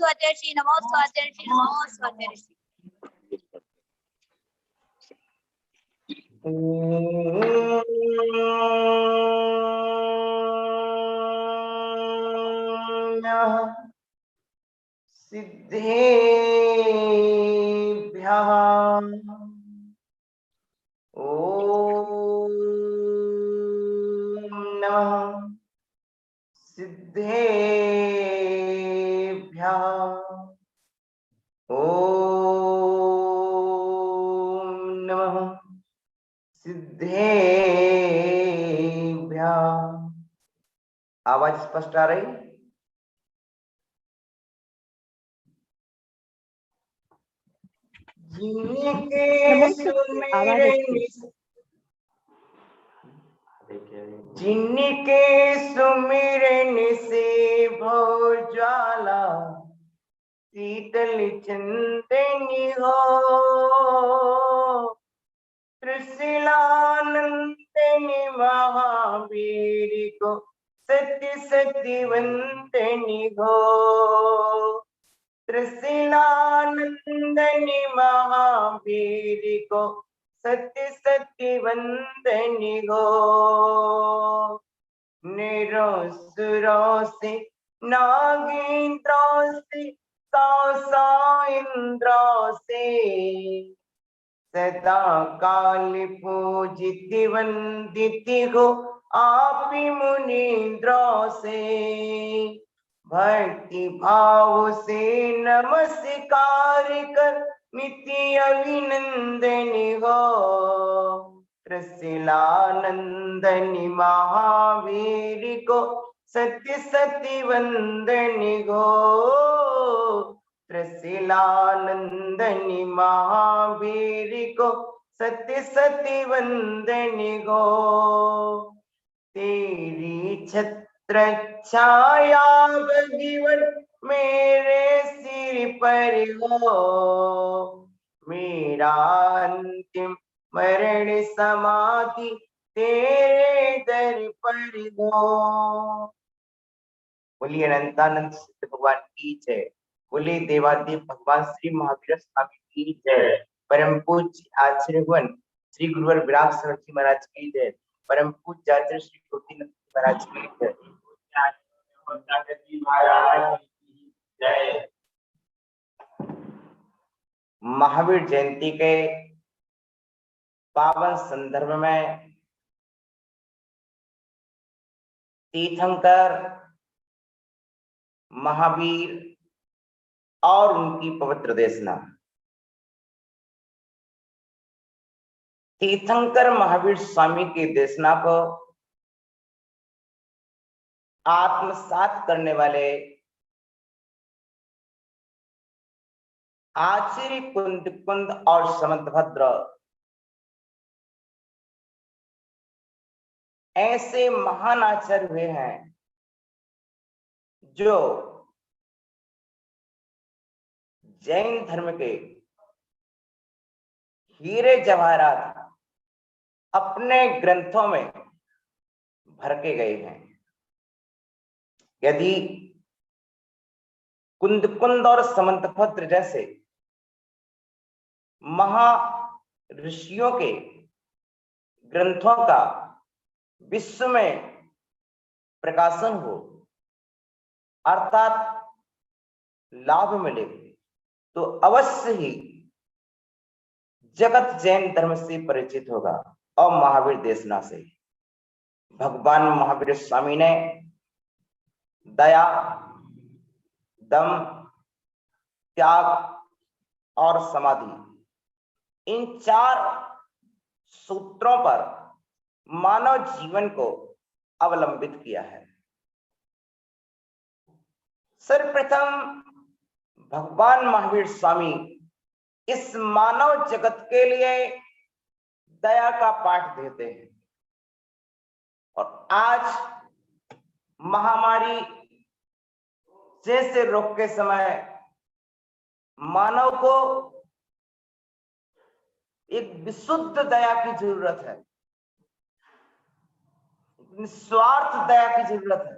स्वस्ति नमो स्वस्ति नमो स्वस्ति। सिद्धेभ्यः ॐ नमः सिद्धेभ्यः ॐ नमः सिद्धेभ्यः। आवाज स्पष्ट आ रही? जिनके सुमिरन से भव ज्वाला शीतल चंदनी हो, त्रिशिलानंदनी महावीर को सत्य सत्यवंतनी हो, त्रिशिलानंदनी महावीर को सत्य सत्यवंतनी हो। निरोसुरों से नागेंद्रों से सौसा इंद्रों से सदा काल पूजित वंदित हो आप मुनीन्द्रों से। भक्ति भाव से नमस्कार कर नित्य अभिनंदनी हो, त्रिशिलानंदनी महावीर को सत्य सत्य वंदनी हो, त्रिशिलानंदनी महावीर को सत्य सत्य वंदनी हो। तेरी छत्र छाया भगवन मेरे सिर पर हो, मेरा अंतिम मरण समाधि तेरे दर पर हो। बोलिए अनंतानंद सिद्ध भगवान की जय। बोलिए देवादेव भगवान श्री महावीर स्वामी की जय। परम पूज्य आचार्यवन श्री गुरुवर विराग सरस्वती जी महाराज की जय। परम पूज्य आचार्य श्री गोपीनाथ जी महाराज की जय। महावीर जयंती के पावन संदर्भ में तीर्थंकर, महावीर और उनकी पवित्र देशना। तीर्थंकर महावीर स्वामी की देशना को आत्मसात करने वाले आचार्य कुंद और समंतभद्र ऐसे महान आचार्य हुए हैं जो जैन धर्म के हीरे जवाहरात अपने ग्रंथों में भर के गए हैं। यदि कुंद और समंतभद्र जैसे महा ऋषियों के ग्रंथों का विश्व में प्रकाशन हो, अर्थात लाभ मिले, तो अवश्य ही जगत जैन धर्म से परिचित होगा और महावीर देशना से। भगवान महावीर स्वामी ने दया, दम, त्याग और समाधि इन 4 सूत्रों पर मानव जीवन को अवलंबित किया है। सर्वप्रथम भगवान महावीर स्वामी इस मानव जगत के लिए दया का पाठ देते हैं। और आज महामारी जैसे रोग के समय मानव को एक विशुद्ध दया की जरूरत है, निस्वार्थ दया की जरूरत है।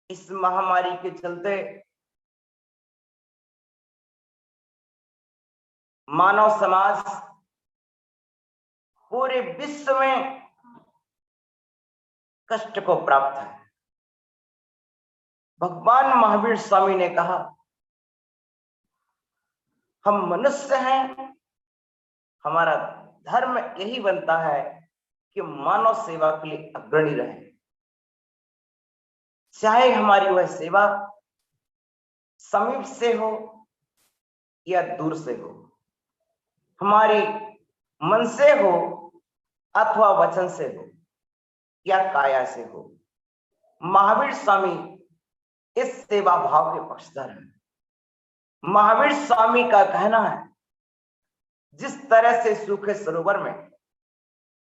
इस महामारी के चलते मानव समाज पूरे विश्व में कष्ट को प्राप्त है। भगवान महावीर स्वामी ने कहा, हम मनुष्य हैं, हमारा धर्म यही बनता है कि मानव सेवा के लिए अग्रणी रहे, चाहे हमारी वह सेवा समीप से हो या दूर से हो, हमारी मन से हो अथवा वचन से हो या काया से हो। महावीर स्वामी इस सेवा भाव के पक्षधर हैं। महावीर स्वामी का कहना है, जिस तरह से सूखे सरोवर में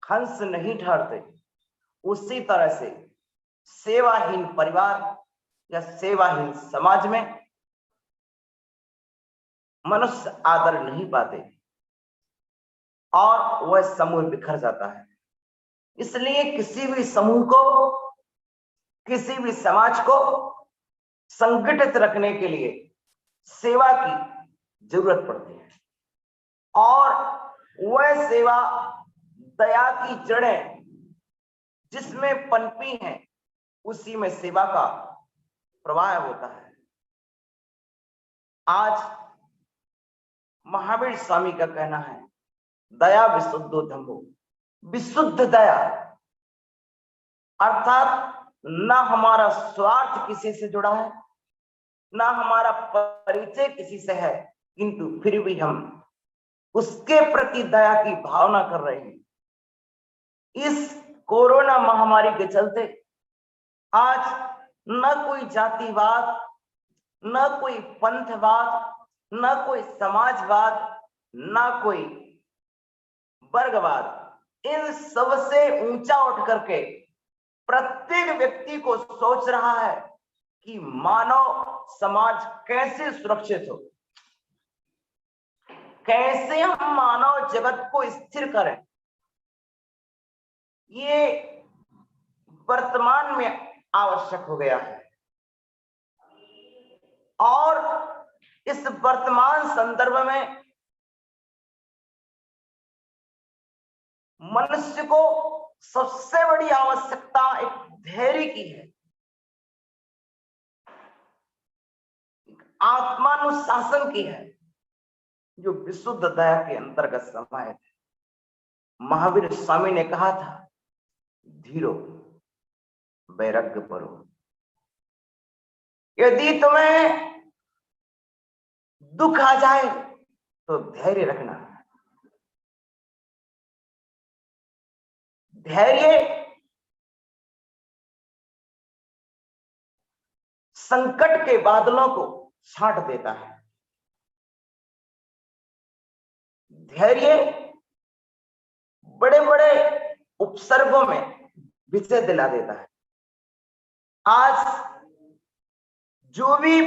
हंस नहीं ठहरते, उसी तरह से सेवाहीन परिवार या सेवाहीन समाज में मनुष्य आदर नहीं पाते और वह समूह बिखर जाता है। इसलिए किसी भी समूह को, किसी भी समाज को संगठित रखने के लिए सेवा की जरूरत पड़ती है, और वह सेवा दया की जड़ें जिसमें पनपी हैं, उसी में सेवा का प्रवाह होता है। आज महावीर स्वामी का कहना है, दया विशुद्धो धम्मो, विशुद्ध दया अर्थात ना हमारा स्वार्थ किसी से जुड़ा है, ना हमारा परिचय किसी से है, किंतु फिर भी हम उसके प्रति दया की भावना कर रहे हैं। इस कोरोना महामारी के चलते आज न कोई जातिवाद, न कोई पंथवाद, न कोई समाजवाद, न कोई वर्गवाद, इन सबसे ऊंचा उठ करके प्रत्येक व्यक्ति को सोच रहा है कि मानव समाज कैसे सुरक्षित हो, कैसे हम मानव जगत को स्थिर करें। ये वर्तमान में आवश्यक हो गया है, और इस वर्तमान संदर्भ में मनुष्य को सबसे बड़ी आवश्यकता एक धैर्य की है, आत्मानुशासन की है, जो विशुद्ध दया के अंतर्गत समाहित है। महावीर स्वामी ने कहा था, धीरो वैराग्य परो। यदि तुम्हें दुख आ जाए तो धैर्य रखना। धैर्य संकट के बादलों को छांट देता है। धैर्य बड़े बड़े उपसर्गों में विजय दिला देता है। आज जो भी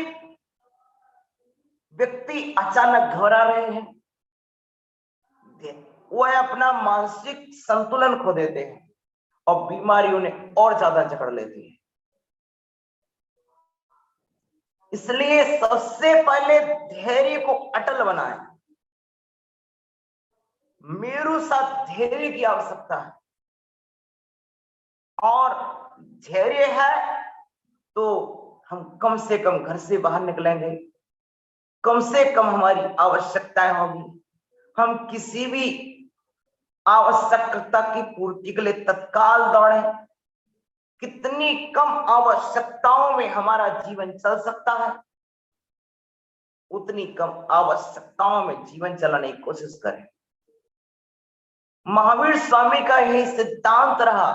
व्यक्ति अचानक घबरा रहे हैं, वह अपना मानसिक संतुलन खो देते हैं और बीमारी उन्हें और ज्यादा जकड़ लेती है। इसलिए सबसे पहले धैर्य को अटल बनाएं। मेरू सा धैर्य की आवश्यकता है, और धैर्य है तो हम कम से कम घर से बाहर निकलेंगे, कम से कम हमारी आवश्यकताएं होगी, हम किसी भी आवश्यकता की पूर्ति के लिए तत्काल दौड़ें। कितनी कम आवश्यकताओं में हमारा जीवन चल सकता है, उतनी कम आवश्यकताओं में जीवन चलाने की कोशिश करें। महावीर स्वामी का यही सिद्धांत रहा,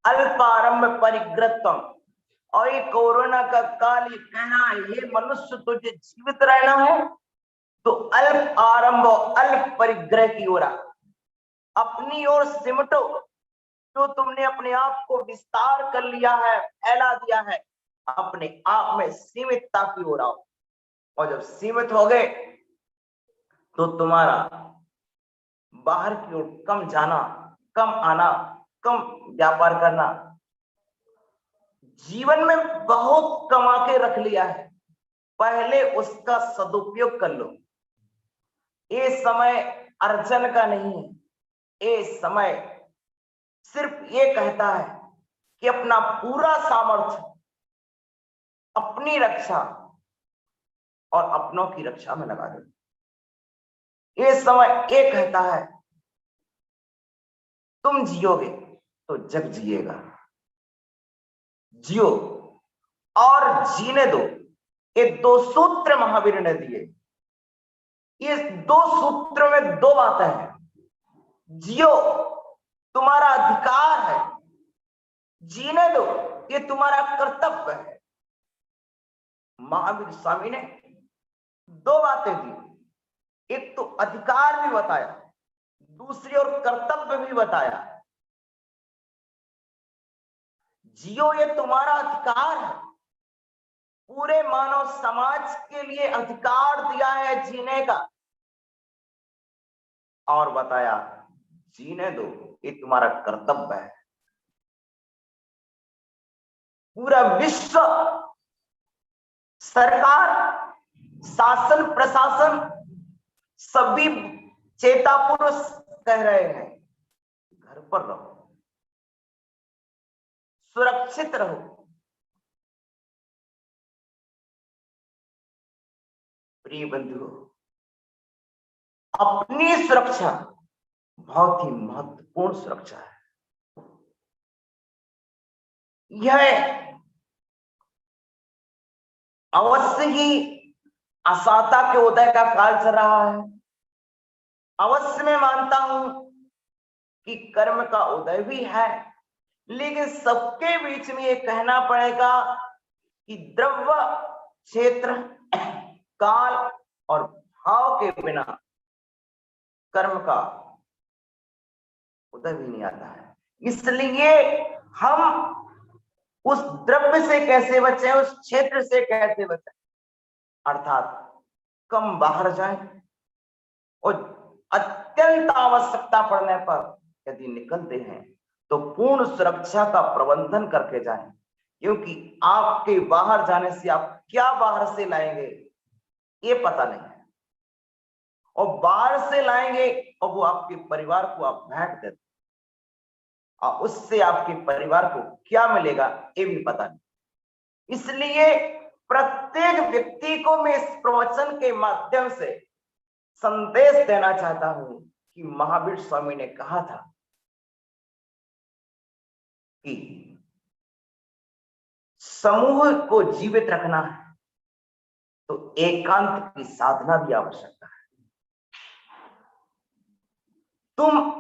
अल्पारंभ परिग्रहत्वम। और ये कोरोना का काल ये कहना है, ये मनुष्य तुझे जीवित रहना है तो अल्प आरंभ और अल्प परिग्रह की ओर अपनी ओर सिमटो। जो तुमने अपने आप को विस्तार कर लिया है, फैला दिया है, अपने आप में सीमितता की ओर आओ। और जब सीमित हो गए तो तुम्हारा बाहर की ओर कम जाना, कम आना, कम व्यापार करना जीवन में बहुत कमा के रख लिया है, पहले उसका सदुपयोग कर लो। ये समय अर्जन का नहीं है, ये समय सिर्फ ये कहता है कि अपना पूरा सामर्थ्य अपनी रक्षा और अपनों की रक्षा में लगा दो। ये समय ये कहता है तुम जियोगे तो जग जिएगा, जियो और जीने दो। ये 2 सूत्र महावीर ने दिए। ये 2 सूत्रों में 2 बातें हैं। जियो तुम्हारा अधिकार है, जीने दो ये तुम्हारा कर्तव्य है। महावीर स्वामी ने 2 बातें दी, एक तो अधिकार भी बताया, दूसरी ओर कर्तव्य भी बताया। जियो ये तुम्हारा अधिकार है, पूरे मानव समाज के लिए अधिकार दिया है जीने का, और बताया जीने दो ये तुम्हारा कर्तव्य है। पूरा विश्व, सरकार, शासन प्रशासन सभी चेता पुरुष कह रहे हैं घर पर रहो, सुरक्षित रहो। प्रिय बंधुओं, अपनी सुरक्षा बहुत ही महत्वपूर्ण सुरक्षा है। यह अवश्य ही असाता के उदय का काल चल रहा है। अवश्य मैं मानता हूं कि कर्म का उदय भी है, लेकिन सबके बीच में ये कहना पड़ेगा कि द्रव्य, क्षेत्र, काल और भाव के बिना कर्म का उदय भी नहीं आता है। इसलिए हम उस द्रव्य से कैसे बचें, उस क्षेत्र से कैसे बचें, अर्थात कम बाहर जाएं और अत्यंत आवश्यकता पड़ने पर यदि निकलते हैं तो पूर्ण सुरक्षा का प्रबंधन करके जाएं, क्योंकि आपके बाहर जाने से आप क्या बाहर से लाएंगे ये पता नहीं है, और बाहर से लाएंगे और वो आपके परिवार को आप भेंट देते और उससे आपके परिवार को क्या मिलेगा ये भी पता नहीं। इसलिए प्रत्येक व्यक्ति को मैं इस प्रवचन के माध्यम से संदेश देना चाहता हूं कि महावीर स्वामी ने कहा था कि समूह को जीवित रखना है तो एकांत की साधना भी आवश्यकता है। तुम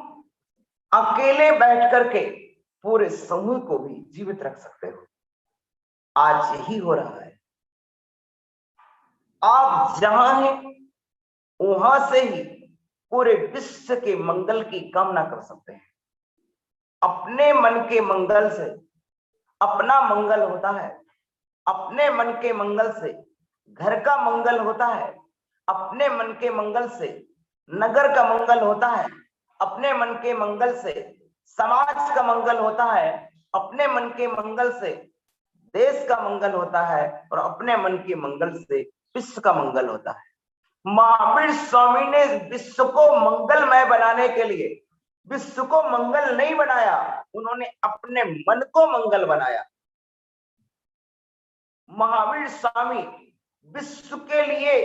अकेले बैठ करके पूरे समूह को भी जीवित रख सकते हो। आज यही हो रहा है। आप जहां हैं वहां से ही पूरे विश्व के मंगल की कामना कर सकते हैं। अपने मन के मंगल से अपना मंगल होता है, अपने मन के मंगल से घर का मंगल होता है, अपने मन के मंगल से नगर का मंगल होता है, अपने मन के मंगल से समाज का मंगल होता है, अपने मन के मंगल से देश का मंगल होता है, और अपने मन के मंगल से विश्व का मंगल होता है। महावीर स्वामी ने विश्व को मंगलमय बनाने के लिए विश्व को मंगल नहीं बनाया, उन्होंने अपने मन को मंगल बनाया। महावीर स्वामी विश्व के लिए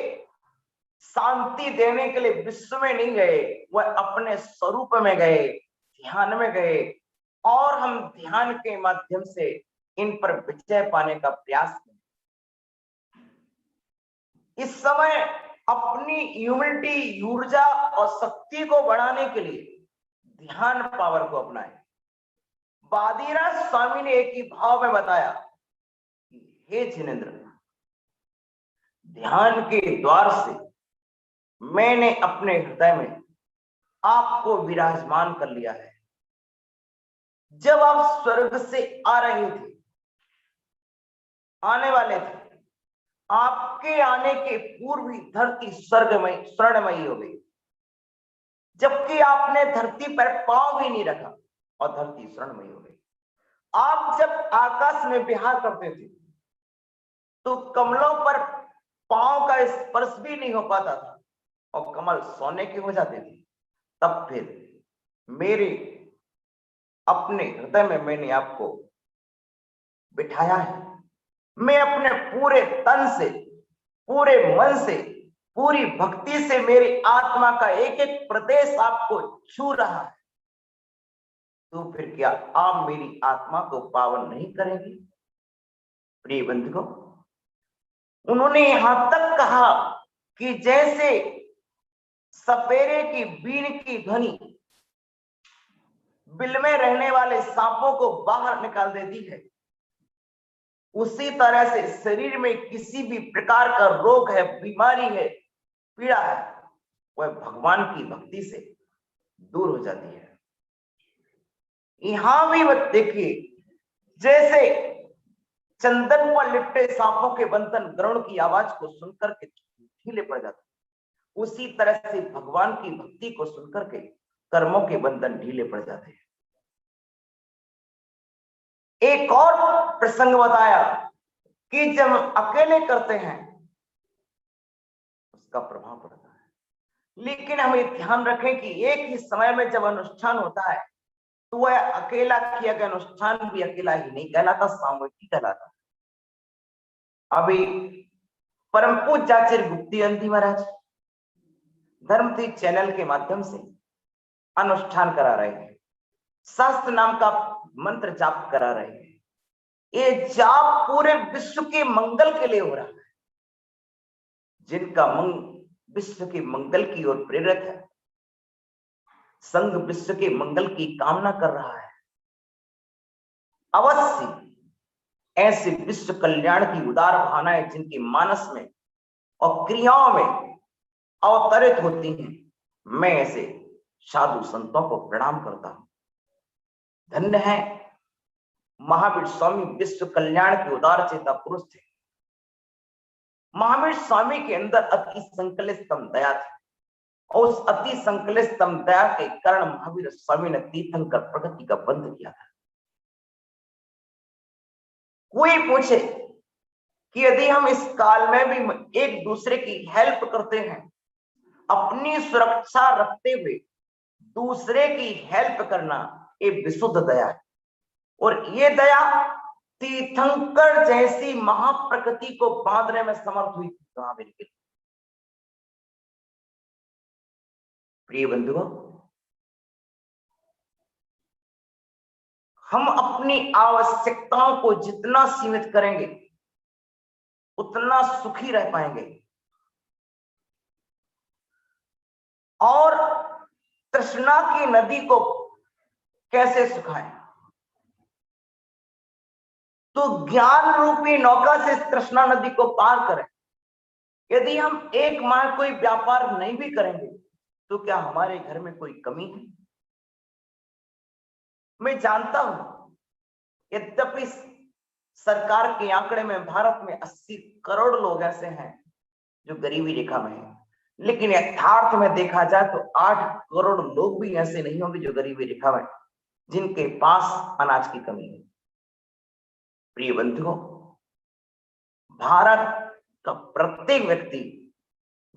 शांति देने के लिए विश्व में नहीं गए, वह अपने स्वरूप में गए, ध्यान में गए, और हम ध्यान के माध्यम से इन पर विजय पाने का प्रयास करें। इस समय अपनी यूनिटी, ऊर्जा और शक्ति को बढ़ाने के लिए ध्यान पावर को अपनाएं। बादीराज स्वामी ने एक ही भाव में बताया, हे जिनेंद्र, ध्यान के द्वार से मैंने अपने हृदय में आपको विराजमान कर लिया है। जब आप स्वर्ग से आ रहे थे, आने वाले थे, आपके आने के पूर्व ही धरती स्वर्गमय स्वर्णमयी हो गई, जबकि आपने धरती पर पांव भी नहीं रखा और धरती स्वर्णमयी हो गई। आप जब आकाश में विहार करते थे तो कमलों पर पांव का स्पर्श भी नहीं हो पाता था और कमल सोने के हो जाते थे। तब फिर मेरे अपने हृदय में मैंने आपको बिठाया है। मैं अपने पूरे तन से, पूरे मन से, पूरी भक्ति से मेरी आत्मा का एक एक प्रदेश आपको छू रहा है। तो फिर क्या आप मेरी आत्मा को पावन नहीं करेंगे? प्रिय बंधुओं, उन्होंने यहां तक कहा कि जैसे सपेरे की बीन की ध्वनि बिल में रहने वाले सांपों को बाहर निकाल देती है, उसी तरह से शरीर में किसी भी प्रकार का रोग है, बीमारी है, पीड़ा है, वह भगवान की भक्ति से दूर हो जाती है। यहां भी मत देखिए, जैसे चंदन पर लिपटे सांपों के बंधन गरुड़ की आवाज को सुनकर के ढीले पड़ जाते, उसी तरह से भगवान की भक्ति को सुनकर के कर्मों के बंधन ढीले पड़ जाते हैं। एक और प्रसंग बताया कि जब अकेले करते हैं उसका प्रभाव पड़ता है, लेकिन हमें ध्यान रखें कि एक ही समय में जब अनुष्ठान होता है तो वह अकेला किया गया अनुष्ठान भी अकेला ही नहीं कहलाता, सामूहिक ही कहलाता। अभी परम पूज्य आचार्य गुप्ती अंति महाराज धर्मतीर्थ चैनल के माध्यम से अनुष्ठान करा रहे हैं, शास्त्र नाम का मंत्र जाप करा रहे हैं। ये जाप पूरे विश्व के मंगल के लिए हो रहा है। जिनका विश्व के मंगल की ओर प्रेरित है, संघ विश्व के मंगल की कामना कर रहा है, अवश्य ऐसे विश्व कल्याण की उदार भावनाएं जिनके मानस में और क्रियाओं में अवतरित होती हैं, मैं ऐसे साधु संतों को प्रणाम करता हूं। धन्य है महावीर स्वामी, विश्व कल्याण के उदार चेता पुरुष थे। महावीर स्वामी के अंदर अति संकलितम दया थी और उस अति संकलितम दया के कारण महावीर स्वामी ने तीर्थंकर प्रगति का बंध किया था। कोई पूछे कि यदि हम इस काल में भी एक दूसरे की हेल्प करते हैं, अपनी सुरक्षा रखते हुए दूसरे की हेल्प करना एक विशुद्ध दया है। और ये दया तीर्थंकर जैसी महाप्रकृति को बांधने में समर्थ हुई थी महावीर के लिए। प्रिय बंधुओं, हम अपनी आवश्यकताओं को जितना सीमित करेंगे उतना सुखी रह पाएंगे और तृष्णा की नदी को कैसे सुखाएं? तो ज्ञान रूपी नौका से तृष्णा नदी को पार करें। यदि हम एक माह कोई व्यापार नहीं भी करेंगे तो क्या हमारे घर में कोई कमी है? मैं जानता हूं, यद्यपि सरकार के आंकड़े में भारत में 80 करोड़ लोग ऐसे हैं जो गरीबी रेखा में हैं, लेकिन यथार्थ में देखा जाए तो 8 करोड़ लोग भी ऐसे नहीं होंगे जो गरीबी रेखा में, जिनके पास अनाज की कमी है। प्रिय बंधुओं, भारत का प्रत्येक व्यक्ति,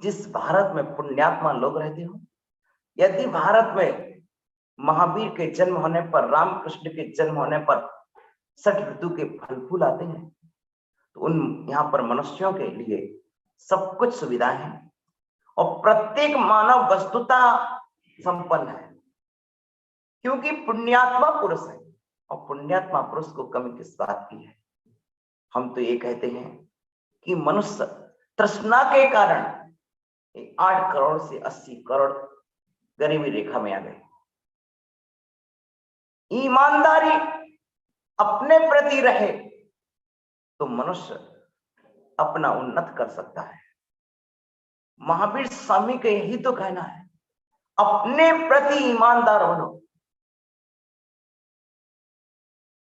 जिस भारत में पुण्यात्मा लोग रहते हो, यदि भारत में महावीर के जन्म होने पर, रामकृष्ण के जन्म होने पर 6 ऋतु के फल फूल आते हैं, तो उन यहाँ पर मनुष्यों के लिए सब कुछ सुविधाएं हैं और प्रत्येक मानव वस्तुता संपन्न है, क्योंकि पुण्यात्मा पुरुष है और पुण्यात्मा पुरुष को कमी किस बात की है। हम तो ये कहते हैं कि मनुष्य तृष्णा के कारण 8 करोड़ से 80 करोड़ गरीबी रेखा में आ गए। ईमानदारी अपने प्रति रहे तो मनुष्य अपना उन्नत कर सकता है। महावीर स्वामी का यही तो कहना है, अपने प्रति ईमानदार बनो।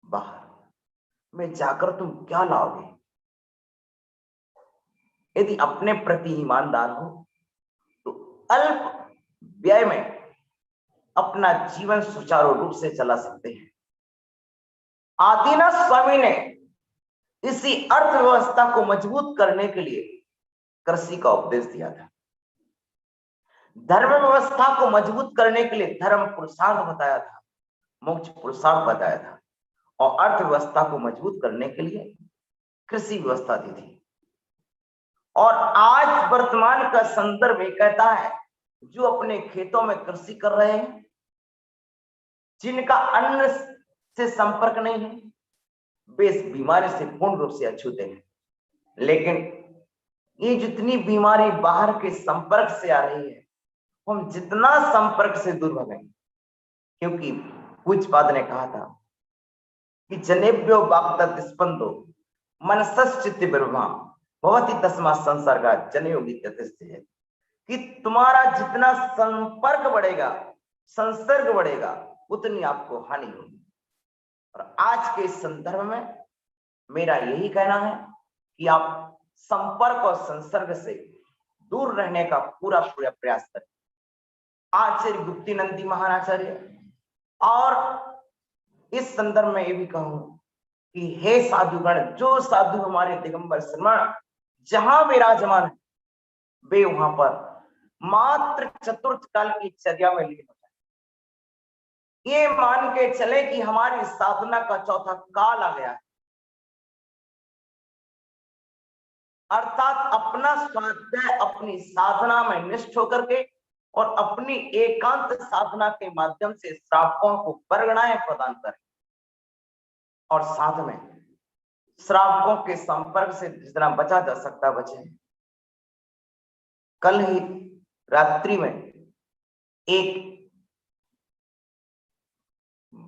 बाहर में जाकर तुम क्या लाओगे? यदि अपने प्रति ईमानदार हो तो अल्प व्यय में अपना जीवन सुचारू रूप से चला सकते हैं। आदिनाथ स्वामी ने इसी अर्थव्यवस्था को मजबूत करने के लिए कृषि का उपदेश दिया था। धर्म व्यवस्था को मजबूत करने के लिए धर्म पुरुषार्थ बताया था, मोक्ष पुरुषार्थ बताया था, और अर्थव्यवस्था को मजबूत करने के लिए कृषि व्यवस्था दी थी। और आज वर्तमान का संदर्भ ये कहता है, जो अपने खेतों में कृषि कर रहे हैं, जिनका अन्न से संपर्क नहीं है, वे इस बीमारी से पूर्ण रूप से अछूते हैं। लेकिन ये जितनी बीमारी बाहर के संपर्क से आ रही है, हम जितना संपर्क से दूर भगें, क्योंकि पूज्यपाद ने कहा था कि जनेभ्यो वाक्तत् स्पंदो मनसश्चित्त विभ्रमा भवति तस्मात् संसर्गात् जनयोगी ततिस्ते है, कि तुम्हारा जितना संपर्क बढ़ेगा, संसर्ग बढ़ेगा, उतनी आपको हानि होगी। और आज के संदर्भ में मेरा यही कहना है कि आप संपर्क और संसर्ग से दूर रहने का पूरा प्रयास करें। आचार्य गुप्तिनंदी महाराचार्य, और इस संदर्भ में ये भी कहूं कि हे साधुगण, जो साधु हमारे दिगंबर श्रमण जहां विराजमान है, वे वहां पर मात्र चतुर्थ काल की चर्या में लीन हो जाए। ये मान के चले कि हमारी साधना का चौथा काल आ गया है, अर्थात अपना स्वाध्याय अपनी साधना में निष्ठ होकर के और अपनी एकांत साधना के माध्यम से श्रावकों को परगणाएं प्रदान करें, और साथ में श्रावकों के संपर्क से जितना बचा जा सकता बचे। कल ही रात्रि में एक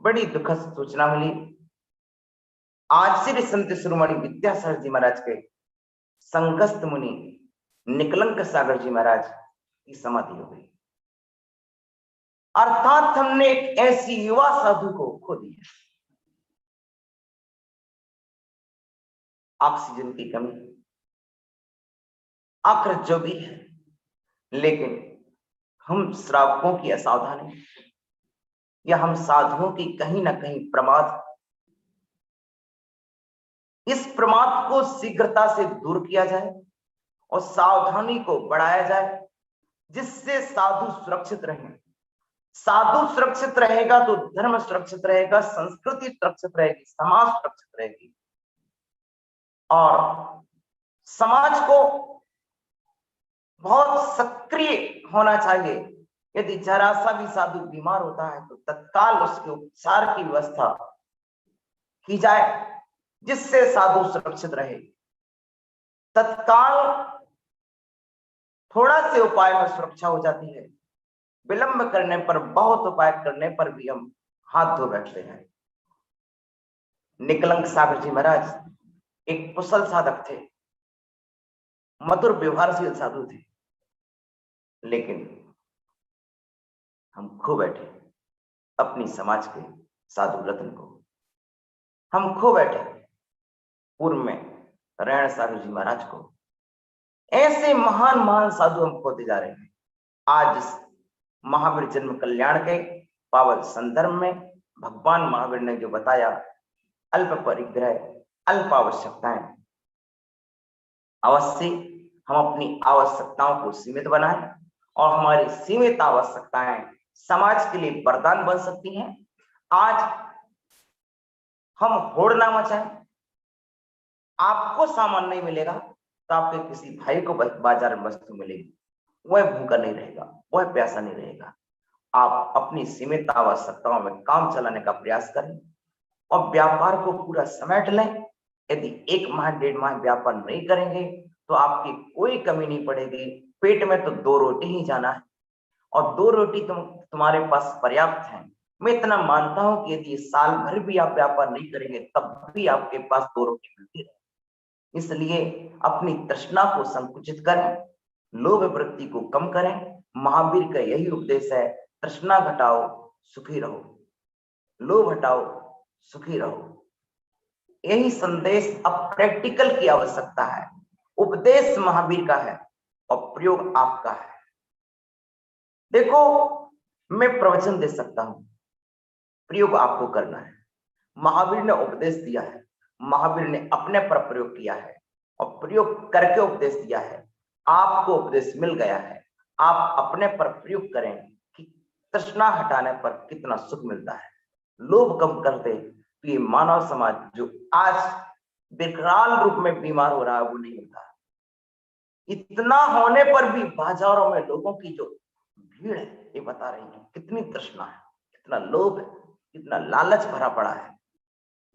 बड़ी दुखद सूचना मिली। आचार्य संत शिरोमणि विद्यासागर जी महाराज के संगस्थ मुनि निकलंक सागर जी महाराज की समाधि हो गई। अर्थात हमने एक ऐसी युवा साधु को खो दिया। ऑक्सीजन की कमी, आखिर जो भी है, लेकिन हम श्रावकों की असावधानी या हम साधुओं की कहीं ना कहीं प्रमाद, इस प्रमाद को शीघ्रता से दूर किया जाए और सावधानी को बढ़ाया जाए, जिससे साधु सुरक्षित रहें। साधु सुरक्षित रहेगा तो धर्म सुरक्षित रहेगा, संस्कृति सुरक्षित रहेगी, समाज सुरक्षित रहेगी। और समाज को बहुत सक्रिय होना चाहिए। यदि जरा सा भी साधु बीमार होता है तो तत्काल उसके उपचार की व्यवस्था की जाए, जिससे साधु सुरक्षित रहे। तत्काल थोड़ा से उपाय में सुरक्षा हो जाती है, विलंब करने पर, बहुत उपाय करने पर भी हम हाथ धो बैठते हैं। निकलंक सागर जी महाराज एक कुशल साधक थे, मधुर व्यवहारशील साधु थे, लेकिन हम खो बैठे अपनी समाज के साधु रत्न को। हम खो बैठे पूर्व में रैण साधु जी महाराज को। ऐसे महान महान साधु हम खोते जा रहे हैं। आज इस महावीर जन्म कल्याण के पावन संदर्भ में भगवान महावीर ने जो बताया, अल्प परिग्रह, अल्प आवश्यकताएं, अवश्य हम अपनी आवश्यकताओं को सीमित बनाएं और हमारी सीमित आवश्यकताएं समाज के लिए वरदान बन सकती हैं। आज हम होड़ ना मचाएं। आपको सामान नहीं मिलेगा तो आपके किसी भाई को बाजार में वस्तु मिलेगी, वह भूखा नहीं रहेगा, वह प्यासा नहीं रहेगा। आप अपनी सीमित आवश्यकताओं में काम चलाने का प्रयास करें और व्यापार को पूरा समेट लें। यदि 1 माह 1.5 माह व्यापार नहीं करेंगे तो आपकी कोई कमी नहीं पड़ेगी। पेट में तो 2 रोटी ही जाना है और 2 रोटी तुम्हारे पास पर्याप्त है। मैं इतना मानता हूं कि यदि साल भर भी आप व्यापार नहीं करेंगे तब भी आपके पास 2 रोटी मिलती है। इसलिए अपनी तृष्णा को संकुचित करें, लोभ वृत्ति को कम करें। महावीर का यही उपदेश है, तृष्णा घटाओ सुखी रहो, लोभ हटाओ सुखी रहो। यही संदेश अब प्रैक्टिकल की आवश्यकता है। उपदेश महावीर का है और प्रयोग आपका है। देखो, मैं प्रवचन दे सकता हूं, प्रयोग आपको करना है। महावीर ने उपदेश दिया है, महावीर ने अपने पर प्रयोग किया है और प्रयोग करके उपदेश दिया है। आपको उपदेश मिल गया है, आप अपने पर प्रयोग करें कि तृष्णा हटाने पर कितना सुख मिलता है। लोभ कम कर दे तो ये मानव समाज जो आज विकराल रूप में बीमार हो रहा है वो नहीं होता। इतना होने पर भी बाजारों में लोगों की जो भीड़ है ये बता रही है कितनी तृष्णा है, कितना लोभ है, कितना लालच भरा पड़ा है।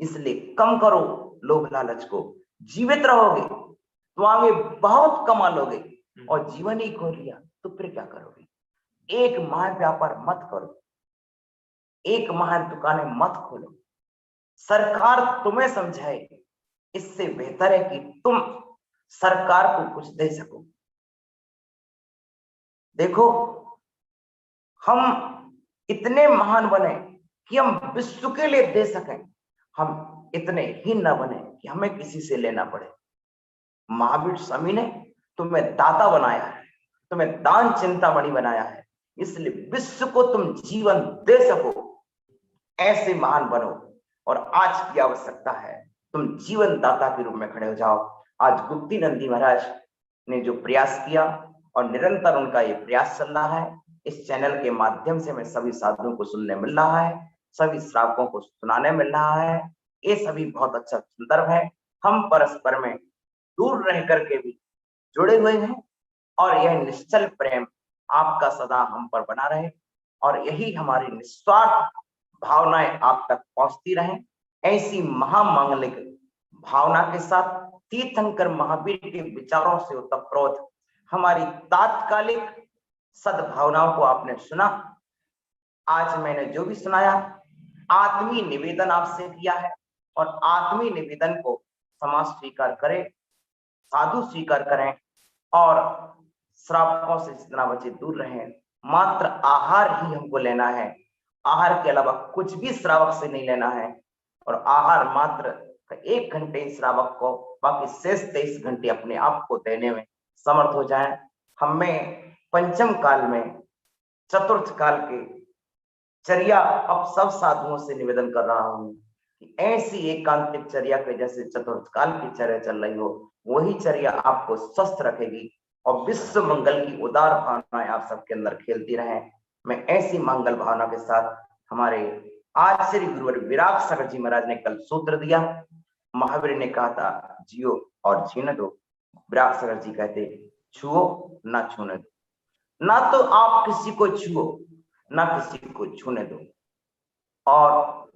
इसलिए कम करो लोभ लालच को, जीवित रहोगे तो आगे बहुत कमा लोगे और जीवन ही खो लिया तो फिर क्या करोगे। एक माह व्यापार मत करो, एक माह दुकानें मत खोलो, सरकार तुम्हें समझाए, इससे बेहतर है कि तुम सरकार को कुछ दे सको। देखो हम इतने महान बने कि हम विश्व के लिए दे सकें, हम इतने ही न बने कि हमें किसी से लेना पड़े। महावीर स्वामी ने तुम्हें दाता बनाया है, तुम्हें दान चिंतामणि बनाया है, इसलिए विश्व को तुम जीवन दे सको, ऐसे महान बनो। और आज की आवश्यकता है तुम जीवन दाता के रूप में खड़े हो जाओ। आज गुप्ती नंदी महाराज ने जो प्रयास किया और निरंतर उनका ये प्रयास चल रहा है, इस चैनल के माध्यम से हमें सभी साधुओं को सुनने मिल रहा है, सभी श्रावकों को सुनाने मिल रहा है। ये सभी बहुत अच्छा संदर्भ है। हम परस्पर में दूर रह करके भी जुड़े हुए हैं और यह निश्चल प्रेम आपका सदा हम पर बना रहे और यही हमारी निस्वार्थ भावनाएं आप तक पहुंचती रहें। ऐसी महामांगलिक भावना के साथ तीर्थंकर महावीर के विचारों से ओतप्रोत हमारी तात्कालिक सद्भावनाओं को आपने सुना। आज मैंने जो भी सुनाया आत्मीय निवेदन आपसे किया है और आत्मीय निवेदन को समाज स्वीकार करे, साधु स्वीकार करें और श्रावकों से जितना बचे दूर रहें। मात्र आहार ही हमको लेना है, आहार के अलावा कुछ भी श्रावक से नहीं लेना है और आहार मात्र 1 घंटे श्रावक को, बाकी शेष 23 घंटे अपने आप को देने में समर्थ हो जाए। हमें पंचम काल में चतुर्थ काल के चर्या अब सब साधुओं से निवेदन कर रहा हूं कि ऐसी एकांतिक चर्या के जैसे चतुर्थ काल की चर्या चल रही हो वही चर्या आपको स्वस्थ रखेगी और विश्व मंगल की उदार भावनाएं आप सबके अंदर खेलती रहे। मैं ऐसी मंगल भावना के साथ हमारे आज श्री गुरुवर विराग सागर जी महाराज ने कल सूत्र दिया, महावीर ने कहा था जियो और जीने दो, विराग सागर जी कहते छुओ ना छूने दो। ना तो आप किसी को छुओ ना किसी को छूने दो। और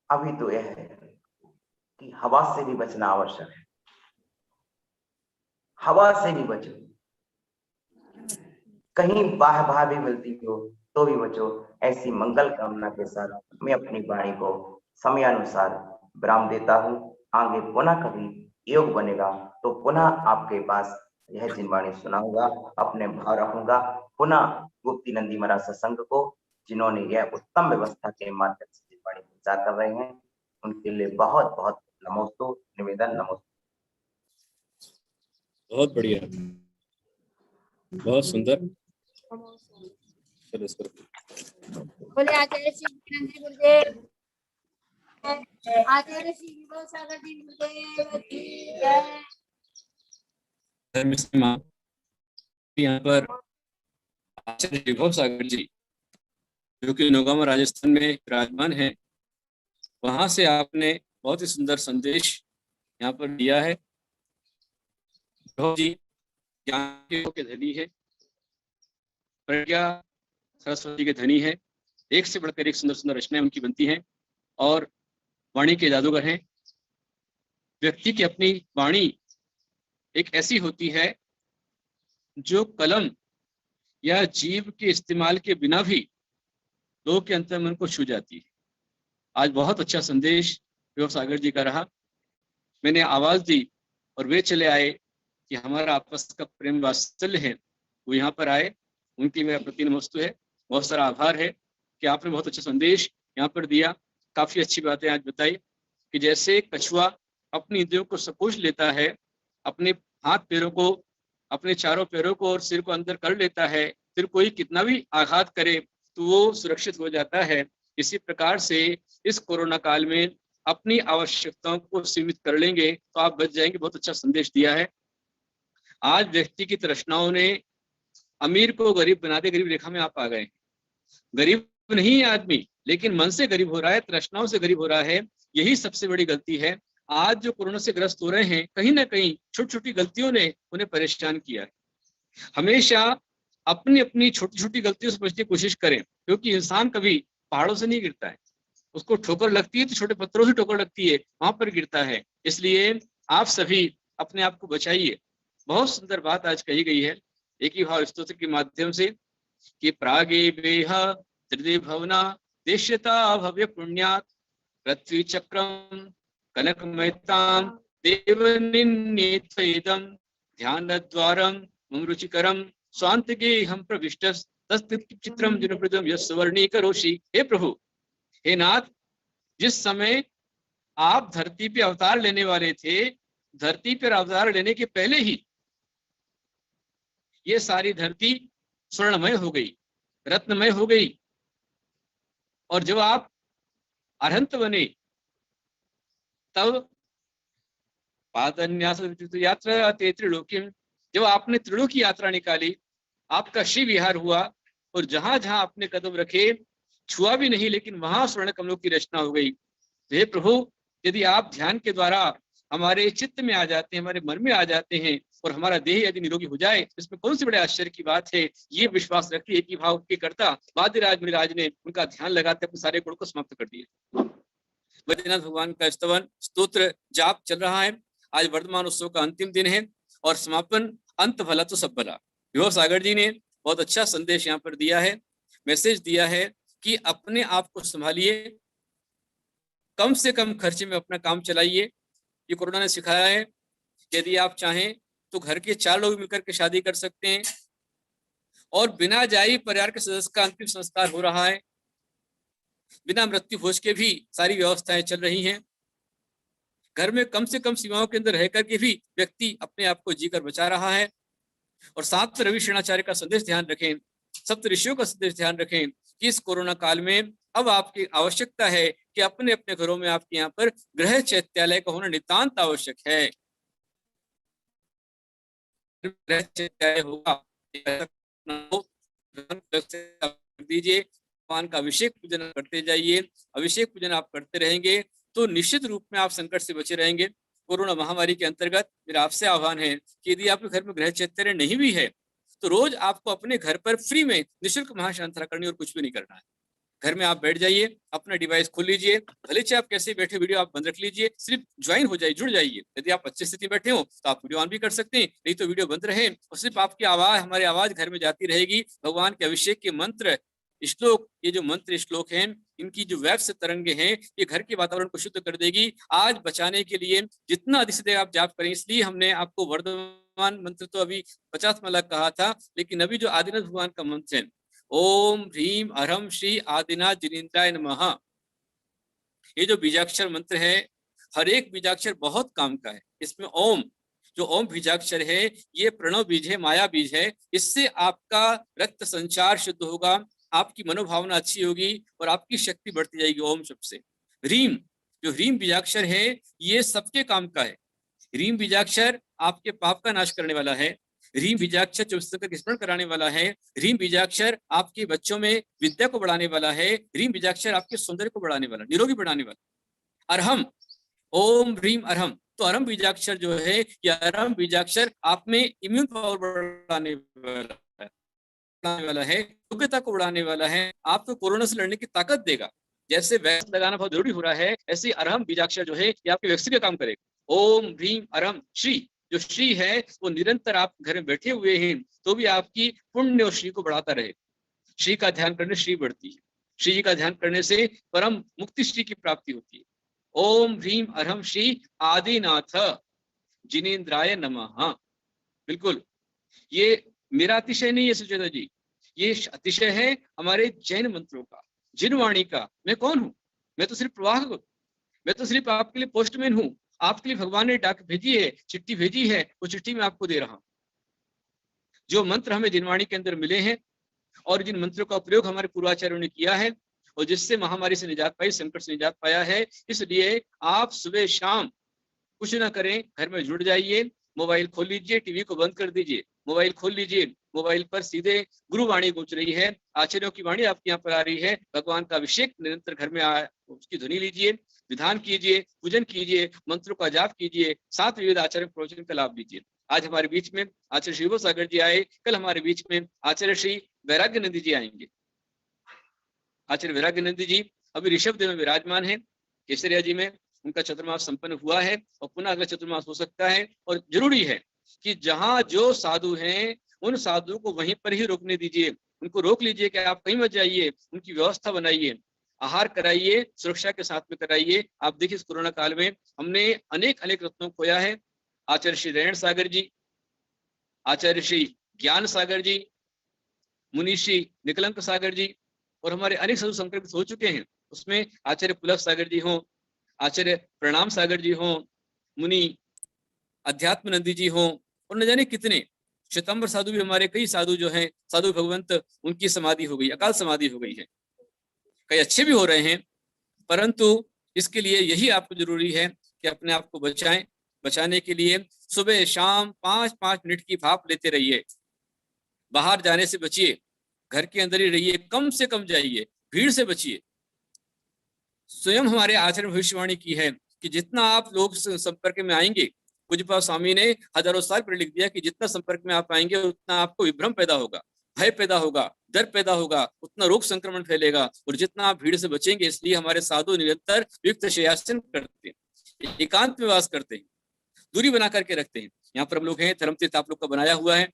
अभी तो यह है कि हवा से भी बचना आवश्यक है, हवा से भी बचो, कहीं बाह भी मिलती हो तो भी बचो। ऐसी मंगल कामना के साथ मैं अपनी वाणी को समयानुसार विराम देता हूं। आगे पुनः कभी योग बनेगा तो पुनः आपके पास यह जिनवाणी सुनाऊंगा, अपने भाव रखूंगा। पुनः गुप्ती नंदी महाराज सत्संग को जिन्होंने यह उत्तम व्यवस्था के माध्यम से जिनवाणी प्रचार कर रहे हैं उनके लिए बहुत बहुत नमोस्तु निवेदन। नमोस्तु। बहुत बढ़िया, बहुत सुंदर। बोले आचार्य श्री विवेकानंद गुरुदेव, आचार्य श्री विभव सागर जी गुरुदेव की जय। यहाँ पर आचार्य विभव सागर जी जो कि नौगामा राजस्थान में विराजमान है, वहां से आपने बहुत ही सुंदर संदेश यहाँ पर दिया है। विभव जी ज्ञान के धनी है, प्रज्ञा सरस्वती के धनी है, एक से बढ़कर एक सुंदर सुंदर रचनाएं उनकी बनती हैं और वाणी के जादूगर हैं। व्यक्ति की अपनी वाणी एक ऐसी होती है जो कलम या जीव के इस्तेमाल के बिना भी लोगों के अंतर्मन को छू जाती है। आज बहुत अच्छा संदेश विभव सागर जी का रहा। मैंने आवाज दी और वे चले आए कि हमारा आपस का प्रेम वात्सल्य है, वो यहाँ पर आए, उनकी मेरा प्रति नमस्तु है। बहुत सारा आभार है कि आपने बहुत अच्छा संदेश यहाँ पर दिया। काफी अच्छी बातें आज बताई कि जैसे कछुआ अपनी इंद्रियों को सकोच लेता है, अपने हाथ पैरों को, अपने चारों पैरों को और सिर को अंदर कर लेता है, फिर कोई कितना भी आघात करे तो वो सुरक्षित हो जाता है। इसी प्रकार से इस कोरोना काल में अपनी आवश्यकताओं को सीमित कर लेंगे तो आप बच जाएंगे। बहुत अच्छा संदेश दिया है। आज व्यक्ति की तृष्णाओं ने अमीर को गरीब बना दे, गरीब रेखा में आप आ गए। गरीब नहीं है आदमी, लेकिन मन से गरीब हो रहा है, तृष्णाओं से गरीब हो रहा है। यही सबसे बड़ी गलती है। आज जो कोरोना से ग्रस्त हो रहे हैं, कहीं ना कहीं छोटी छोटी गलतियों ने उन्हें परेशान किया है। हमेशा अपनी अपनी छोटी छोटी गलतियों से बचने की कोशिश करें, क्योंकि इंसान कभी पहाड़ों से नहीं गिरता है। उसको ठोकर लगती है तो छोटे पत्थरों से ठोकर लगती है, वहां पर गिरता है। इसलिए आप सभी अपने आप को बचाइए। बहुत सुंदर बात आज कही गई है एक ही भाव स्तोत्र के माध्यम से कि प्रागे वेह त्रिदे भवना देश्यता भव्य पुण्यात् पृथ्वी चक्रम कनकमयताम देवनिन्नेतम ध्यानद्वारम मम रुचिकरम स्वांतगे हम प्रविष्टस तत्चित्रम जनप्रदम यस्वर्णीकरोषि। हे प्रभु, हे नाथ, जिस समय आप धरती पे अवतार लेने वाले थे, धरती पर अवतार लेने के पहले ही ये सारी धरती स्वर्णमय हो गई, रत्नमय हो गई। और जब आप अरहंत बने तब पादन्यास यात्रा त्रिलोकीम, जब आपने त्रिलोक की यात्रा निकाली, आपका श्री विहार हुआ और जहां जहां आपने कदम रखे, छुआ भी नहीं, लेकिन वहां स्वर्ण कमलों की रचना हो गई। तो हे प्रभु, यदि आप ध्यान के द्वारा हमारे चित्त में आ जाते हैं, हमारे मन में आ जाते हैं और हमारा देह यदि निरोगी हो जाए, इसमें कौन सी बड़े आश्चर्य की बात है। ये विश्वास रखिए एक ही भाव के करता वादिराज मुनिराज ने उनका ध्यान लगाते अपने सारे गुण को समाप्त कर दिया। बद्रीनाथ भगवान का स्तवन स्तोत्र जाप चल रहा है। आज वर्धमान उत्सव का अंतिम दिन है और समापन अंत भला तो सब भला। विभव सागर जी ने बहुत अच्छा संदेश यहाँ पर दिया है, मैसेज दिया है कि अपने आप को संभालिए, कम से कम खर्चे में अपना काम चलाइए। ये कोरोना ने सिखाया है कि यदि आप चाहें तो घर के 4 लोग मिलकर के शादी कर सकते हैं और बिना जाई परिवार के सदस्य का अंतिम संस्कार हो रहा है। बिना मृत्यु भोज के भी सारी व्यवस्थाएं चल रही हैं। घर में कम से कम सीमाओं के अंदर रह करके भी व्यक्ति अपने आप को जीकर बचा रहा है। और साथ रवि शरणाचार्य का संदेश ध्यान रखें, सप्त ऋषियों का संदेश ध्यान रखें कि इस कोरोना काल में अब आपकी आवश्यकता है कि अपने अपने घरों में आपके यहाँ पर गृह चैत्यालय का होना नितांत आवश्यक है। गृह चैत्यालय होगा दीजिए, भगवान का अभिषेक पूजन करते जाइए। अभिषेक पूजन आप करते रहेंगे तो निश्चित रूप में आप संकट से बचे रहेंगे। कोरोना महामारी के अंतर्गत मेरा आपसे आह्वान है कि यदि आपके घर में गृह चैत्यालय नहीं भी है तो रोज आपको अपने घर पर फ्री में निःशुल्क महाशांतरा करनी और कुछ भी नहीं करना है। घर में आप बैठ जाइए, अपना डिवाइस खोल लीजिए, भले चाहे आप कैसे बैठे वीडियो आप बंद रख लीजिए, सिर्फ ज्वाइन हो जाइए, जुड़ जाइए। यदि आप अच्छी स्थिति में बैठे हो तो आप वीडियो ऑन भी कर सकते हैं, नहीं तो वीडियो बंद रहे और सिर्फ आपकी आवाज, हमारी आवाज घर में जाती रहेगी। भगवान के अभिषेक के मंत्र श्लोक, ये जो मंत्र श्लोक हैं, इनकी जो वेब से तरंगे हैं, ये घर के वातावरण को शुद्ध कर देगी। आज बचाने के लिए जितना अधिक से अधिक आप जाप करें, इसलिए हमने आपको वर्धमान मंत्र तो अभी 50 माला कहा था, लेकिन अभी जो आदिनाथ भगवान का मंत्र है, ओम ह्रीम अरहम श्री आदिनाथ जिनेन्द्राय नमः, ये जो बीजाक्षर मंत्र है, हर एक बीजाक्षर बहुत काम का है। इसमें ओम, जो ओम बीजाक्षर है, ये प्रणव बीज है, माया बीज है। इससे आपका रक्त संचार शुद्ध होगा, आपकी मनोभावना अच्छी होगी और आपकी शक्ति बढ़ती जाएगी ओम शब्द से। ह्रीम, जो ह्रीम बीजाक्षर है, ये सबके काम का है। ह्रीम बीजाक्षर आपके पाप का नाश करने वाला है। ह्रीम बीजाक्षर 24 तक स्मरण कराने वाला है। ह्रीम बीजाक्षर आपके बच्चों में विद्या को बढ़ाने वाला है। ह्रीम बीजाक्षर आपके सौंदर्य को बढ़ाने वाला, निरोगी बढ़ाने वाला। अरहम, ओम ह्रीम अरहम, तो अरहम बीजाक्षर जो है, ये अरहम बीजाक्षर आप में इम्यून पावर बढ़ाने वाला है, योग्यता को बढ़ाने वाला है, आपको कोरोना से लड़ने की ताकत देगा। जैसे वैक्सीन लगाना बहुत जरूरी हो रहा है, ऐसे अरहम बीजाक्षर जो है ये आपके वैक्सीन का काम करेगा। ओम ह्रीम अरहम श्री, जो श्री है वो निरंतर आप घर में बैठे हुए हैं तो भी आपकी पुण्य और श्री को बढ़ाता रहे। श्री का ध्यान करने श्री बढ़ती है, श्री जी का ध्यान करने से परम मुक्ति श्री की प्राप्ति होती है। ओम ह्रीम अरहम श्री आदिनाथ जिनेन्द्राय नमः। बिल्कुल, ये मेरा अतिशय नहीं है सुचेता जी, ये अतिशय है हमारे जैन मंत्रों का, जिन वाणी का। मैं कौन हूं? मैं तो सिर्फ प्रवाहक हूं, मैं तो सिर्फ आपके लिए पोस्टमैन हूं। आपके लिए भगवान ने डाक भेजी है, चिट्ठी भेजी है, वो चिट्ठी मैं आपको दे रहा हूं। जो मंत्र हमें जिनवाणी के अंदर मिले हैं और जिन मंत्रों का प्रयोग हमारे पूर्वाचार्यों ने किया है और जिससे महामारी से निजात पाई, संकट से निजात पाया है। इसलिए आप सुबह शाम कुछ ना करें, घर में जुड़ जाइए, मोबाइल खोल लीजिए, टीवी को बंद कर दीजिए, मोबाइल खोल लीजिए, मोबाइल पर सीधे गुरुवाणी गूंज रही है, आचार्यों की वाणी आपके यहाँ पर आ रही है, भगवान का अभिषेक निरंतर घर में उसकी ध्वनि लीजिए, विधान कीजिए, पूजन कीजिए, मंत्रों का जाप कीजिए, 7 विविध आचार्य प्रवचन का लाभ लीजिए। आज हमारे बीच में आचार्य श्री विभव सागर जी आए, कल हमारे बीच में आचार्य श्री वैराग्यानंद जी आएंगे। आचार्य वैराग्यानंद जी अभी ऋषभ देव में विराजमान है, केसरिया जी में उनका चतुर्मास संपन्न हुआ है और पुनः अगला चतुर्मास हो सकता है। और जरूरी है कि जहां जो साधु हैं उन साधुओं को वहीं पर ही रोकने दीजिए, उनको रोक लीजिए कि आप कहीं मत जाइए, उनकी व्यवस्था बनाइए, आहार कराइए, सुरक्षा के साथ में कराइए। आप देखिए इस कोरोना काल में हमने अनेक रत्नों को खोया है। आचार्य श्री रेण सागर जी, आचार्य श्री ज्ञान सागर जी, मुनीषी निकलंक सागर जी और हमारे अनेक साधु संक्रमित हो चुके हैं। उसमें आचार्य पुलक सागर जी हों, आचार्य प्रणाम सागर जी हों, मुनि अध्यात्मनंदी जी हों और न जाने कितने श्वेतांबर साधु भी, हमारे कई साधु जो हैं, साधु भगवंत, उनकी समाधि हो गई, अकाल समाधि हो गई है। कई अच्छे भी हो रहे हैं, परंतु इसके लिए यही आपको जरूरी है कि अपने आप को बचाएं। बचाने के लिए सुबह शाम 5-5 मिनट की भाप लेते रहिए, बाहर जाने से बचिए, घर के अंदर ही रहिए, कम से कम जाइए, भीड़ से बचिए। स्वयं हमारे आचार्य भविष्यवाणी की है कि जितना आप लोग संपर्क में आएंगे, पूज्यपाद स्वामी ने हजारों साल पहले लिख दिया कि जितना संपर्क में आप आएंगे उतना आपको विभ्रम पैदा होगा, भय पैदा होगा, डर पैदा होगा, उतना रोग संक्रमण फैलेगा। और जितना आप भीड़ से बचेंगे, इसलिए हमारे साधु निरंतर युक्त शय्यासन करते हैं, एकांत में वास करते हैं, दूरी बना करके रखते हैं। यहाँ पर हम लोग हैं, धर्मतीर्थ आप लोग का बनाया हुआ है।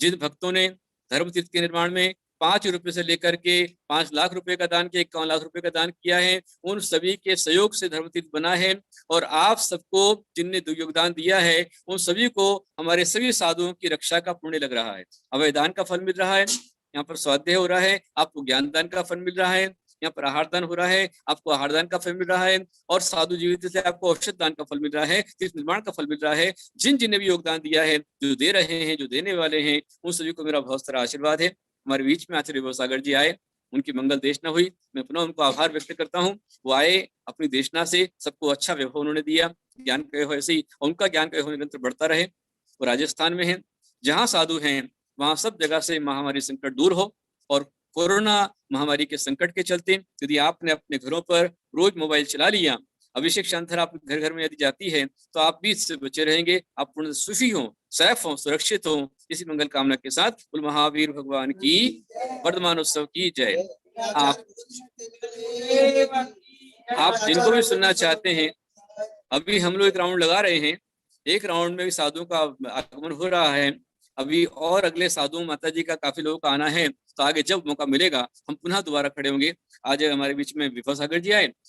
जिन भक्तों ने धर्मतीर्थ के निर्माण में 5 रुपए से लेकर के 5 लाख रुपए का दान किया, 51 लाख रुपए का दान किया है, उन सभी के सहयोग से धर्मतीर्थ बना है। और आप सबको जिनने योगदान दिया है, उन सभी को हमारे सभी साधुओं की रक्षा का पुण्य लग रहा है। अभय दान का फल मिल रहा है, यहाँ पर स्वाध्याय हो रहा है, आपको ज्ञान दान का फल मिल रहा है, यहाँ पर आहार दान हो रहा है, आपको आहार दान का फल मिल रहा है, और साधु जीवित से आपको औषध दान का फल मिल रहा है, तीर्थ निर्माण का फल मिल रहा है। जिन ने भी योगदान दिया है, जो दे रहे हैं, जो देने वाले हैं, उन सभी को मेरा बहुत सारा आशीर्वाद है। हमारे बीच में आचार्य विभव सागर जी आए, उनकी मंगल देशना हुई, मैं पुनः उनको आभार व्यक्त करता हूँ। वो आए, अपनी देशना से सबको अच्छा वैभव उन्होंने दिया, ज्ञान का ऐसे ही उनका ज्ञान का निरंतर बढ़ता रहे। वो राजस्थान में है, जहाँ साधु हैं वहाँ सब जगह से महामारी संकट दूर हो। और कोरोना महामारी के संकट के चलते यदि आपने अपने घरों पर रोज मोबाइल चला लिया, अभिषेक शांतर आप घर घर में यदि जाती है, तो आप भी इससे बचे रहेंगे, आप पूर्ण सुखी हो, सैफ हो, सुरक्षित हो। इसी मंगल कामना के साथ कुल महावीर भगवान की वर्धमान उत्सव की जय। आप जिनको भी सुनना चाहते हैं, अभी हम लोग एक राउंड लगा रहे हैं, एक राउंड में भी साधुओं का आगमन हो रहा है अभी, और अगले साधु माता जी का काफी लोगों का आना है। तो आगे जब मौका मिलेगा हम पुनः दोबारा खड़े होंगे। आज हमारे बीच में विभव सागर जी आए,